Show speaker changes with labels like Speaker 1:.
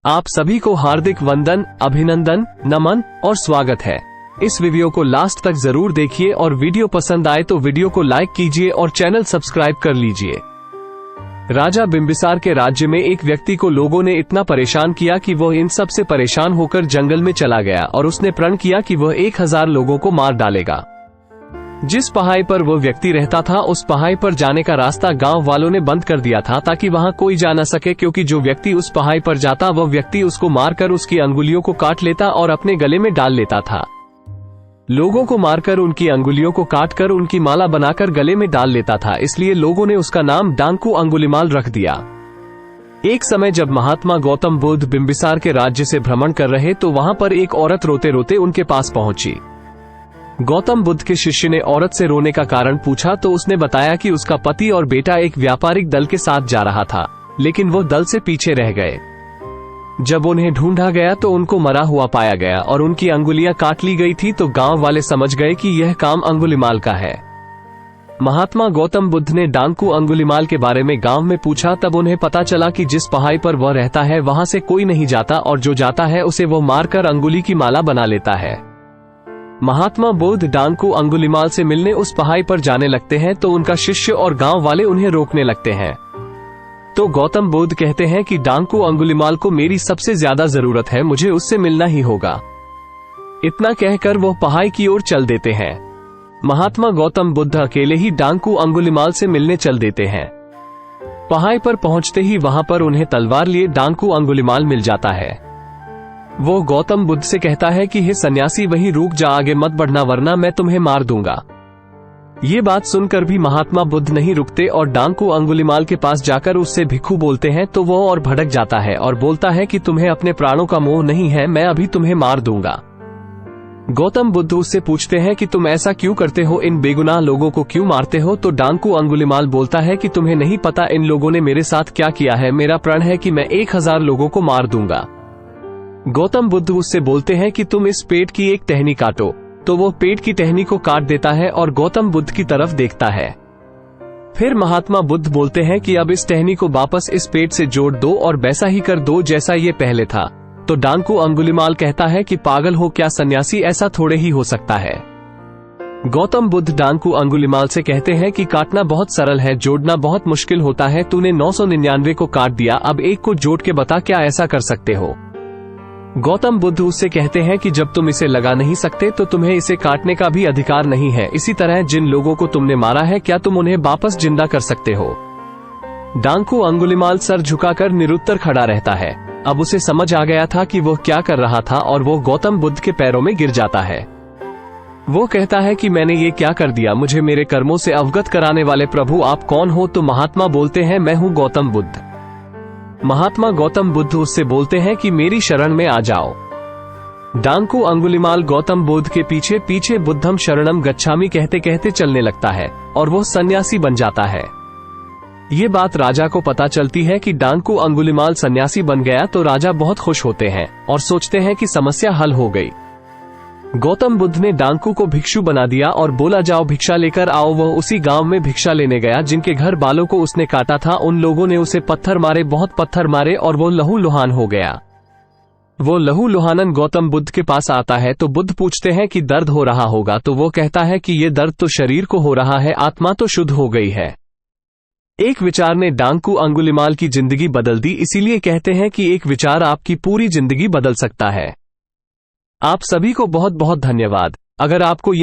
Speaker 1: आप सभी को हार्दिक वंदन, अभिनंदन, नमन और स्वागत है। इस वीडियो को लास्ट तक जरूर देखिए और वीडियो पसंद आए तो वीडियो को लाइक कीजिए और चैनल सब्सक्राइब कर लीजिए। राजा बिंबिसार के राज्य में एक व्यक्ति को लोगों ने इतना परेशान किया कि वह इन सब से परेशान होकर जंगल में चला गया और उसने प्रण किया कि वह 1000 लोगों को मार डालेगा। जिस पहाड़ी पर वह व्यक्ति रहता था उस पहाड़ी पर जाने का रास्ता गांव वालों ने बंद कर दिया था ताकि वहां कोई जा न सके, क्योंकि जो व्यक्ति उस पहाड़ी पर जाता वह व्यक्ति उसको मारकर उसकी अंगुलियों को काट लेता और अपने गले में डाल लेता था। लोगों को मारकर उनकी अंगुलियों को काटकर उनकी माला बनाकर गले में डाल लेता था, इसलिए लोगों ने उसका नाम डांकू अंगुलिमाल रख दिया। एक समय जब महात्मा गौतम बुद्ध बिंबिसार के राज्य से भ्रमण कर रहे तो वहां पर एक औरत रोते रोते उनके पास पहुंची। गौतम बुद्ध के शिष्य ने औरत से रोने का कारण पूछा तो उसने बताया कि उसका पति और बेटा एक व्यापारिक दल के साथ जा रहा था, लेकिन वो दल से पीछे रह गए। जब उन्हें ढूंढा गया तो उनको मरा हुआ पाया गया और उनकी अंगुलियां काट ली गई थी, तो गांव वाले समझ गए कि यह काम अंगुलिमाल का है। महात्मा गौतम बुद्ध ने डांकू अंगुलिमाल के बारे में गांव में पूछा, तब उन्हें पता चला कि जिस पहाड़ी पर वह रहता है वहां से कोई नहीं जाता और जो जाता है उसे वो मारकर अंगुली की माला बना लेता है। महात्मा बुद्ध डांकू अंगुलिमाल से मिलने उस पहाड़ी पर जाने लगते हैं तो उनका शिष्य और गांव वाले उन्हें रोकने लगते हैं। तो गौतम बुद्ध कहते हैं कि डांकू अंगुलिमाल को मेरी सबसे ज्यादा जरूरत है, मुझे उससे मिलना ही होगा। इतना कहकर वो पहाड़ी की ओर चल देते हैं। महात्मा गौतम बुद्ध अकेले ही डांकू अंगुलिमाल से मिलने चल देते हैं। पहाड़ी पर पहुंचते ही वहां पर उन्हें तलवार लिए डांकू अंगुलिमाल मिल जाता है। वो गौतम बुद्ध से कहता है कि हे सन्यासी, वहीं रुक जा, आगे मत बढ़ना वरना मैं तुम्हें मार दूंगा। ये बात सुनकर भी महात्मा बुद्ध नहीं रुकते और डांकू अंगुलिमाल के पास जाकर उससे भिक्षु बोलते हैं, तो वो और भड़क जाता है और बोलता है कि तुम्हें अपने प्राणों का मोह नहीं है, मैं अभी तुम्हें मार दूंगा। गौतम बुद्ध उससे पूछते हैं कि तुम ऐसा क्यों करते हो, इन बेगुनाह लोगों को क्यों मारते हो? तो डांकू अंगुलिमाल बोलता है कि तुम्हें नहीं पता इन लोगों ने मेरे साथ क्या किया है, मेरा प्रण है कि मैं 1000 लोगों को मार दूंगा। गौतम बुद्ध उससे बोलते हैं कि तुम इस पेड़ की एक टहनी काटो, तो वो पेड़ की टहनी को काट देता है और गौतम बुद्ध की तरफ देखता है। फिर महात्मा बुद्ध बोलते हैं कि अब इस टहनी को वापस इस पेड़ से जोड़ दो और वैसा ही कर दो जैसा ये पहले था। तो डांकू अंगुलिमाल कहता है कि पागल हो क्या सन्यासी, ऐसा थोड़े ही हो सकता है। गौतम बुद्ध डांकू अंगुलिमाल से कहते हैं कि काटना बहुत सरल है, जोड़ना बहुत मुश्किल होता है। तूने 999 को काट दिया, अब एक को जोड़ के बता, क्या ऐसा कर सकते हो? गौतम बुद्ध उससे कहते हैं कि जब तुम इसे लगा नहीं सकते तो तुम्हें इसे काटने का भी अधिकार नहीं है। इसी तरह जिन लोगों को तुमने मारा है, क्या तुम उन्हें वापस जिंदा कर सकते हो? डांकू अंगुलिमाल सर झुकाकर निरुत्तर खड़ा रहता है। अब उसे समझ आ गया था कि वह क्या कर रहा था और वो गौतम बुद्ध के पैरों में गिर जाता है। वो कहता है कि मैंने ये क्या कर दिया, मुझे मेरे कर्मों से अवगत कराने वाले प्रभु आप कौन हो? तो महात्मा बोलते हैं, मैं हूँ गौतम बुद्ध। महात्मा गौतम बुद्ध उससे बोलते हैं कि मेरी शरण में आ जाओ। डांकू अंगुलिमाल गौतम बुद्ध के पीछे पीछे बुद्धम शरणम गच्छामि कहते कहते चलने लगता है और वो सन्यासी बन जाता है। ये बात राजा को पता चलती है कि डांकू अंगुलिमाल सन्यासी बन गया, तो राजा बहुत खुश होते हैं और सोचते हैं कि समस्या हल हो गई। गौतम बुद्ध ने डांकू को भिक्षु बना दिया और बोला, जाओ भिक्षा लेकर आओ। वह उसी गांव में भिक्षा लेने गया जिनके घर बालों को उसने काटा था। उन लोगों ने उसे पत्थर मारे, बहुत पत्थर मारे और वो लहू लुहान हो गया। वो लहू लुहानन गौतम बुद्ध के पास आता है तो बुद्ध पूछते हैं कि दर्द हो रहा होगा, तो वो कहता है कि ये दर्द तो शरीर को हो रहा है, आत्मा तो शुद्ध हो गई है। एक विचार ने डांकू अंगुलिमाल की जिंदगी बदल दी, इसीलिए कहते हैं कि एक विचार आपकी पूरी जिंदगी बदल सकता है। आप सभी को बहुत बहुत धन्यवाद। अगर आपको ये